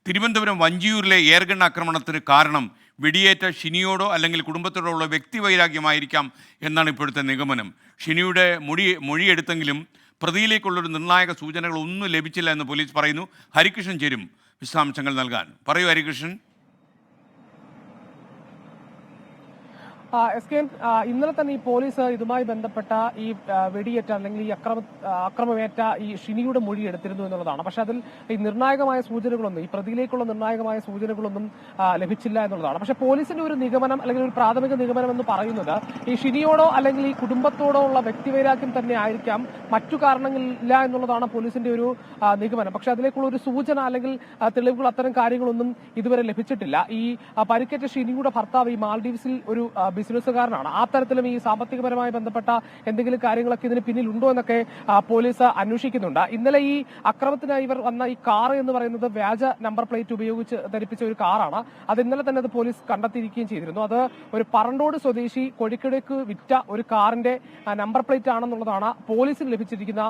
Thiruvananthapuram വഞ്ചിയൂരിലെ air gun ആക്രമണത്തിന് കാരണം വെടിയേറ്റ ഷിനിയോടോ അല്ലെങ്കിൽ കുടുംബത്തോടോ ഉള്ള വ്യക്തിവൈരാഗ്യമായിരിക്കാം എന്നാണ് ഇപ്പോഴത്തെ നിഗമനം. ഷിനിയുടെ മൊഴിയെടുത്തെങ്കിലും പ്രതിയിലേക്കുള്ളൊരു നിർണായക സൂചനകളൊന്നും ലഭിച്ചില്ല എന്ന് പോലീസ് പറയുന്നു. ഹരികൃഷ്ണൻ ചേരും വിശദാംശങ്ങൾ നൽകാൻ. പറയൂ ഹരികൃഷ്ണൻ. ഇന്നലെ തന്നെ ഈ പോലീസ് ഇതുമായി ബന്ധപ്പെട്ട ഈ വെടിയേറ്റ അല്ലെങ്കിൽ ഈ അക്രമമേറ്റ ഈ ഷിനിയുടെ മൊഴി എടുത്തിരുന്നു എന്നുള്ളതാണ്. പക്ഷെ അതിൽ ഈ നിർണായകമായ സൂചനകളൊന്നും, ഈ പ്രതിയിലേക്കുള്ള നിർണായകമായ സൂചനകളൊന്നും ലഭിച്ചില്ല എന്നുള്ളതാണ്. പക്ഷെ പോലീസിന്റെ ഒരു നിഗമനം അല്ലെങ്കിൽ ഒരു പ്രാഥമിക നിഗമനം എന്ന് പറയുന്നത് ഈ ഷിനിയോടോ അല്ലെങ്കിൽ ഈ കുടുംബത്തോടോ ഉള്ള വ്യക്തിവൈരാഗ്യം തന്നെ ആയിരിക്കാം, മറ്റു കാരണങ്ങളില്ല എന്നുള്ളതാണ് പോലീസിന്റെ ഒരു നിഗമനം. പക്ഷെ അതിലേക്കുള്ള ഒരു സൂചന അല്ലെങ്കിൽ തെളിവുകൾ അത്തരം കാര്യങ്ങളൊന്നും ഇതുവരെ ലഭിച്ചിട്ടില്ല. ഈ പരിക്കേറ്റ ഷിനിയുടെ ഭർത്താവ് ഈ മാൽഡീവ്സിൽ ഒരു ബിസിനസ്സുകാരനാണ്. ആ തരത്തിലും ഈ സാമ്പത്തികപരമായി ബന്ധപ്പെട്ട എന്തെങ്കിലും കാര്യങ്ങളൊക്കെ ഇതിന് പിന്നിലുണ്ടോ എന്നൊക്കെ പോലീസ് അന്വേഷിക്കുന്നുണ്ട്. ഇന്നലെ ഈ അക്രമത്തിനായി ഇവർ വന്ന ഈ കാർ എന്ന് പറയുന്നത് വ്യാജ നമ്പർ പ്ലേറ്റ് ഉപയോഗിച്ച് ധരിപ്പിച്ച ഒരു കാറാണ്. അത് ഇന്നലെ തന്നെ അത് പോലീസ് കണ്ടെത്തിയിരിക്കുകയും ചെയ്തിരുന്നു. അത് ഒരു പറണ്ടോട് സ്വദേശി കോഴിക്കോടേക്ക് വിറ്റ ഒരു കാറിന്റെ നമ്പർ പ്ലേറ്റ് ആണെന്നുള്ളതാണ് പോലീസിന് ലഭിച്ചിരിക്കുന്ന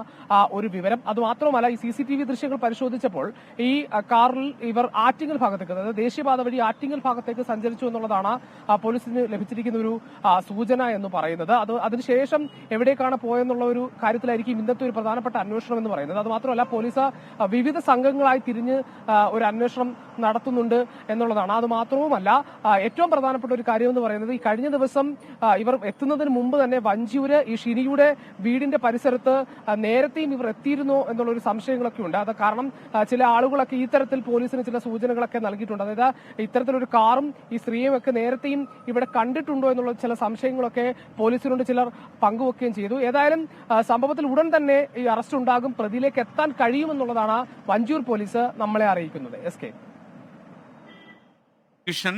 ഒരു വിവരം. അതുമാത്രമല്ല, ഈ CCTV ദൃശ്യങ്ങൾ പരിശോധിച്ചപ്പോൾ ഈ കാറിൽ ഇവർ ആറ്റിങ്ങൽ ഭാഗത്തേക്ക്, അതായത് ദേശീയപാത വഴി ആറ്റിങ്ങൽ ഭാഗത്തേക്ക് സഞ്ചരിച്ചു എന്നുള്ളതാണ് പോലീസിന് ലഭിച്ചിരിക്കുന്ന ഒരു സൂചന എന്ന് പറയുന്നത്. അതിനുശേഷം എവിടേക്കാണ് പോയെന്നുള്ള ഒരു കാര്യത്തിലായിരിക്കും ഇന്നത്തെ ഒരു പ്രധാനപ്പെട്ട അന്വേഷണം എന്ന് പറയുന്നത്. അത് മാത്രമല്ല, പോലീസ് വിവിധ സംഘങ്ങളായി തിരിഞ്ഞ് ഒരു അന്വേഷണം നടത്തുന്നുണ്ട് എന്നുള്ളതാണ്. അത് മാത്രവുമല്ല, ഏറ്റവും പ്രധാനപ്പെട്ട ഒരു കാര്യം എന്ന് പറയുന്നത് ഈ കഴിഞ്ഞ ദിവസം ഇവർ എത്തുന്നതിന് മുമ്പ് തന്നെ വഞ്ചിയൂര് ഈ ഷിനിയുടെ വീടിന്റെ പരിസരത്ത് നേരത്തെയും ഇവർ എത്തിയിരുന്നോ എന്നുള്ള ഒരു സംശയങ്ങളൊക്കെ ഉണ്ട്. അത് കാരണം ചില ആളുകളൊക്കെ ഈ തരത്തിൽ പോലീസിന് ചില സൂചനകളൊക്കെ നൽകിയിട്ടുണ്ട്. അതായത് ഇത്തരത്തിലൊരു കാറും ഈ സ്ത്രീയും ഒക്കെ നേരത്തെയും ഇവിടെ കണ്ടിട്ടുണ്ടോ എന്നുള്ള ചില സംശയങ്ങളൊക്കെ പോലീസിനോട് ചിലർ പങ്കുവെക്കുകയും ചെയ്തു. ഏതായാലും സംഭവത്തിൽ ഉടൻ തന്നെ ഈ അറസ്റ്റ് ഉണ്ടാകും, പ്രതിയിലേക്ക് എത്താൻ കഴിയുമെന്നുള്ളതാണ് വഞ്ചിയൂർ പോലീസ് നമ്മളെ അറിയിക്കുന്നത്. SK കൃഷ്ണൻ